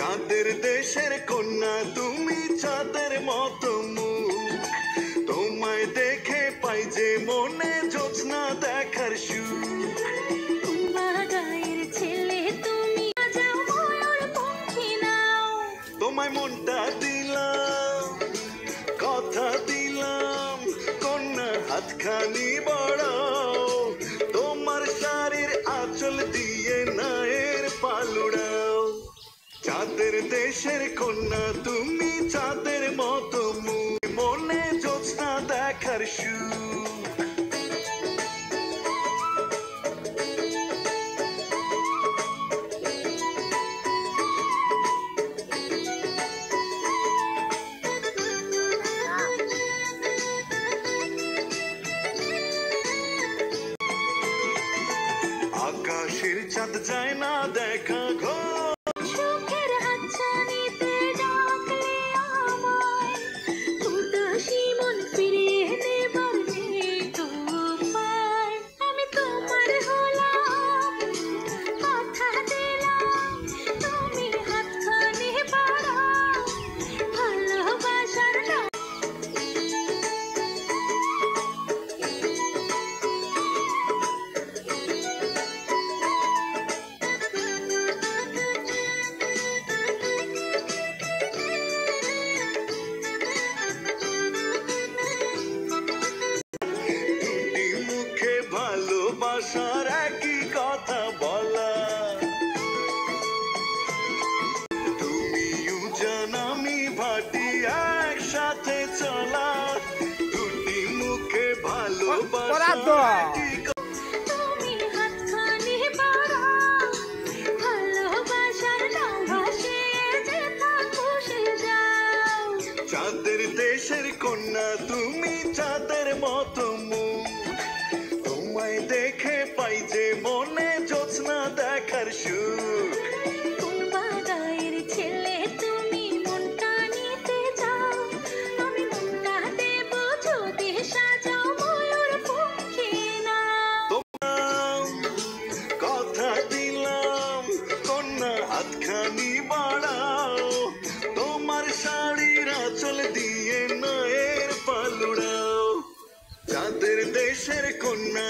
চাঁদের দেশের কন্যা তুমি, চাঁদের মতো মুখ। তোমায় দেখে পাই যে মনে জ্যোৎস্না দেখার সুখ। গায়ের ছেলে তুমি, যাও ময়ূর পঙ্খী নাও। তোমায় মনটা দিলাম, কথা দিলাম, কন্যা হাতখানি বাড়াও। তোমার শাড়ির আঁচল দিয়ে নায়ের পালুড়াও। চাঁদের দেশের কন্যা তুমি, চাঁদের মতো মুখ, মনে জ্যোৎস্না দেখার সুখ। আকাশের চাঁদ যায় না দেখা গো, সুখের হাতছানিতে ডাকলে আমায়। উদাসী মন ফিরিয়ে নেবার নেই তো উপায়। আমি তোমার হলাম, কথা দিলাম, তুমি হাতখানি বাড়াও। ভালোবাসার নাম দুটি মুখে ভালোবাসার একই কথা বলা। তুমি উজান আমি ভাটি একসাথে চলা। দুটি মুখে ভালোবাসার একই তুমি হাতখানি বাড়াও। ভালোবাসার নাম ভাসিয়ে যেথা খুশি যাও। চাঁদের দেশের কন্যা তুমি, চাঁদের মতো মুখ। তোমায় দেখে পাই যে মনে জ্যোৎস্না দেখার সুখ। গায়ের ছেলে তুমি, মনটা নিতে যাও। আমি মনটা দেব যদি সাজাও ময়ূর পঙ্খী নাও। কথা দিলাম, কন্যা হাতখানি বাড়াও। তোমার শাড়ির আঁচল দিয়ে নায়ের পালুড়াও। চাঁদের দেশের কন্যা